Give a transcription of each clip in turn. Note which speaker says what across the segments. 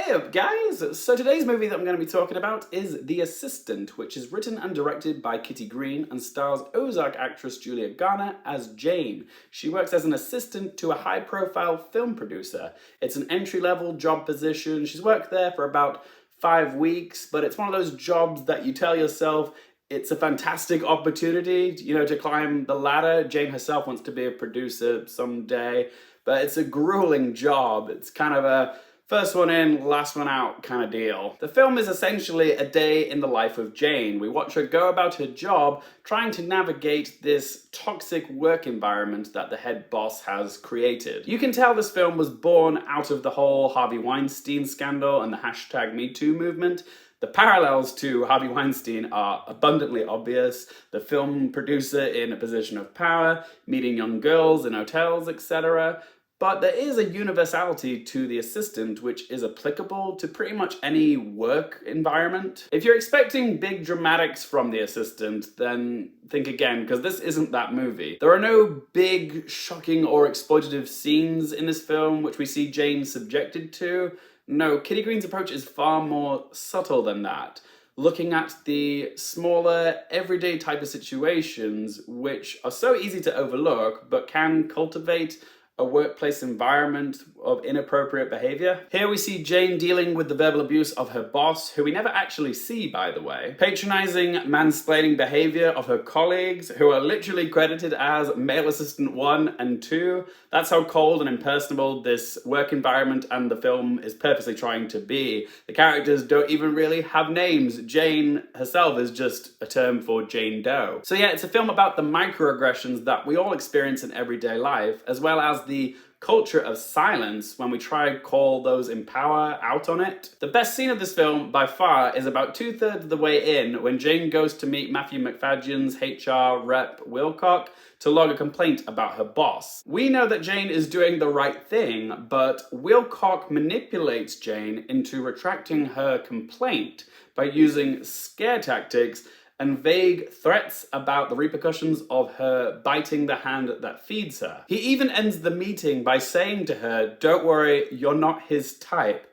Speaker 1: Hey up guys! So today's movie that I'm going to be talking about is The Assistant, which is written and directed by Kitty Green and stars Ozark actress Julia Garner as Jane. She works as an assistant to a high-profile film producer. It's an entry-level job position. She's worked there for about 5 weeks, but it's one of those jobs that you tell yourself it's a fantastic opportunity, to climb the ladder. Jane herself wants to be a producer someday, but it's a grueling job. It's kind of a first one in, last one out kind of deal. The film is essentially a day in the life of Jane. We watch her go about her job, trying to navigate this toxic work environment that the head boss has created. You can tell this film was born out of the whole Harvey Weinstein scandal and the #MeToo movement. The parallels to Harvey Weinstein are abundantly obvious. The film producer in a position of power, meeting young girls in hotels, etc. But there is a universality to The Assistant which is applicable to pretty much any work environment. If you're expecting big dramatics from The Assistant, then think again, because this isn't that movie. There are no big, shocking or exploitative scenes in this film which we see Jane subjected to. No, Kitty Green's approach is far more subtle than that, looking at the smaller, everyday type of situations which are so easy to overlook but can cultivate a workplace environment of inappropriate behavior. Here we see Jane dealing with the verbal abuse of her boss, who we never actually see, by the way, patronizing, mansplaining behavior of her colleagues, who are literally credited as male assistant 1 and 2. That's how cold and impersonable this work environment and the film is purposely trying to be. The characters don't even really have names. Jane herself is just a term for Jane Doe. So yeah, it's a film about the microaggressions that we all experience in everyday life, as well as the culture of silence when we try to call those in power out on it. The best scene of this film, by far, is about 2/3 of the way in when Jane goes to meet Macfadyen's HR rep Wilcock to log a complaint about her boss. We know that Jane is doing the right thing, but Wilcock manipulates Jane into retracting her complaint by using scare tactics and vague threats about the repercussions of her biting the hand that feeds her. He even ends the meeting by saying to her, "Don't worry, you're not his type."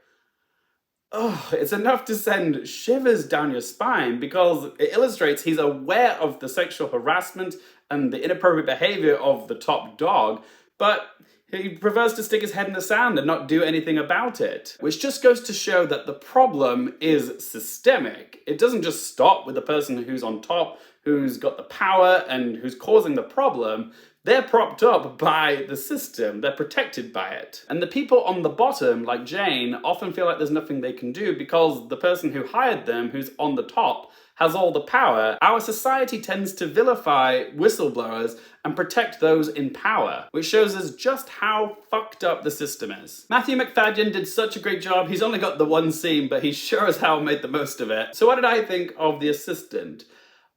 Speaker 1: Oh, it's enough to send shivers down your spine because it illustrates he's aware of the sexual harassment and the inappropriate behavior of the top dog, but he prefers to stick his head in the sand and not do anything about it. Which just goes to show that the problem is systemic. It doesn't just stop with the person who's on top, who's got the power and who's causing the problem. They're propped up by the system, they're protected by it. And the people on the bottom, like Jane, often feel like there's nothing they can do because the person who hired them, who's on the top, has all the power. Our society tends to vilify whistleblowers and protect those in power, which shows us just how fucked up the system is. Macfadyen did such a great job. He's only got the one scene, but he sure as hell made the most of it. So what did I think of The Assistant?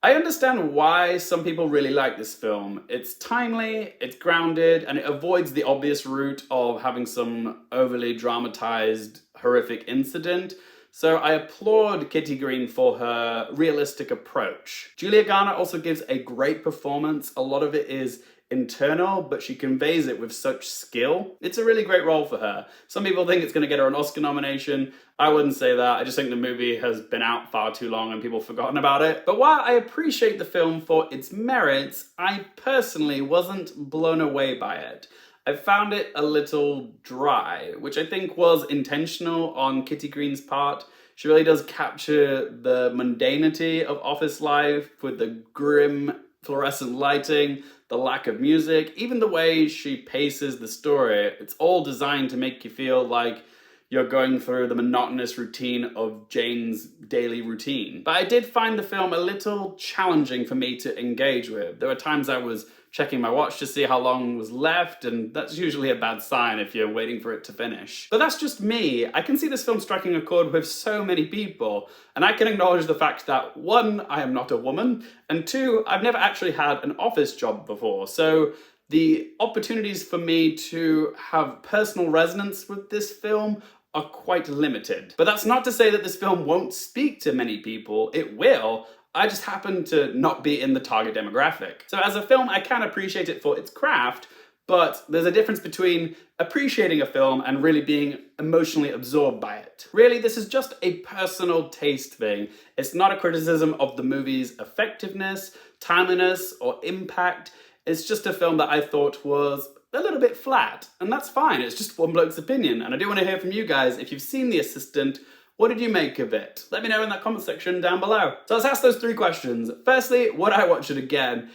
Speaker 1: I understand why some people really like this film. It's timely, it's grounded, and it avoids the obvious route of having some overly dramatized, horrific incident. So I applaud Kitty Green for her realistic approach. Julia Garner also gives a great performance. A lot of it is internal, but she conveys it with such skill. It's a really great role for her. Some people think it's going to get her an Oscar nomination. I wouldn't say that. I just think the movie has been out far too long and people have forgotten about it. But while I appreciate the film for its merits, I personally wasn't blown away by it. I found it a little dry, which I think was intentional on Kitty Green's part. She really does capture the mundanity of office life with the grim fluorescent lighting, the lack of music, even the way she paces the story. It's all designed to make you feel like you're going through the monotonous routine of Jane's daily routine. But I did find the film a little challenging for me to engage with. There were times I was checking my watch to see how long was left, and that's usually a bad sign if you're waiting for it to finish. But that's just me. I can see this film striking a chord with so many people, and I can acknowledge the fact that 1, I am not a woman, and 2, I've never actually had an office job before, so the opportunities for me to have personal resonance with this film are quite limited. But that's not to say that this film won't speak to many people. It will. I just happen to not be in the target demographic. So as a film, I can appreciate it for its craft, but there's a difference between appreciating a film and really being emotionally absorbed by it. Really, this is just a personal taste thing. It's not a criticism of the movie's effectiveness, timeliness, or impact. It's just a film that I thought was a little bit flat, and that's fine. It's just one bloke's opinion, and I do want to hear from you guys. If you've seen The Assistant, what did you make of it? Let me know in that comment section down below. So let's ask those 3 questions. Firstly, would I watch it again?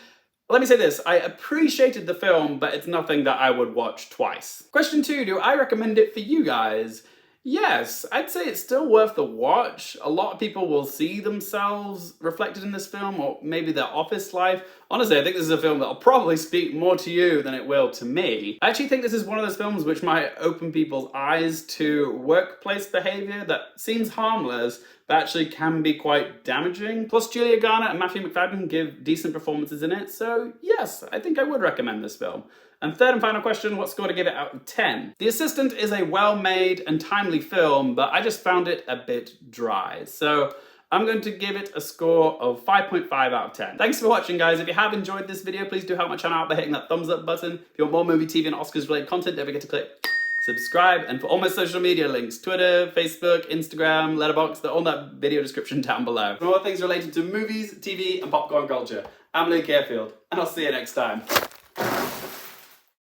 Speaker 1: Let me say this, I appreciated the film, but it's nothing that I would watch twice. Question 2, do I recommend it for you guys? Yes, I'd say it's still worth the watch. A lot of people will see themselves reflected in this film, or maybe their office life. Honestly, I think this is a film that'll probably speak more to you than it will to me. I actually think this is one of those films which might open people's eyes to workplace behavior that seems harmless, but actually can be quite damaging. Plus, Julia Garner and Matthew Macfadyen give decent performances in it, so yes, I think I would recommend this film. And third and final question, what score to give it out of 10? The Assistant is a well-made and timely film, but I just found it a bit dry. So I'm going to give it a score of 5.5 out of 10. Thanks for watching, guys. If you have enjoyed this video, please do help my channel out by hitting that thumbs up button. If you want more movie, TV, and Oscars-related content, don't forget to click subscribe. And for all my social media links, Twitter, Facebook, Instagram, Letterboxd, they're all in that video description down below. For more things related to movies, TV, and popcorn culture, I'm Luke Airfield, and I'll see you next time.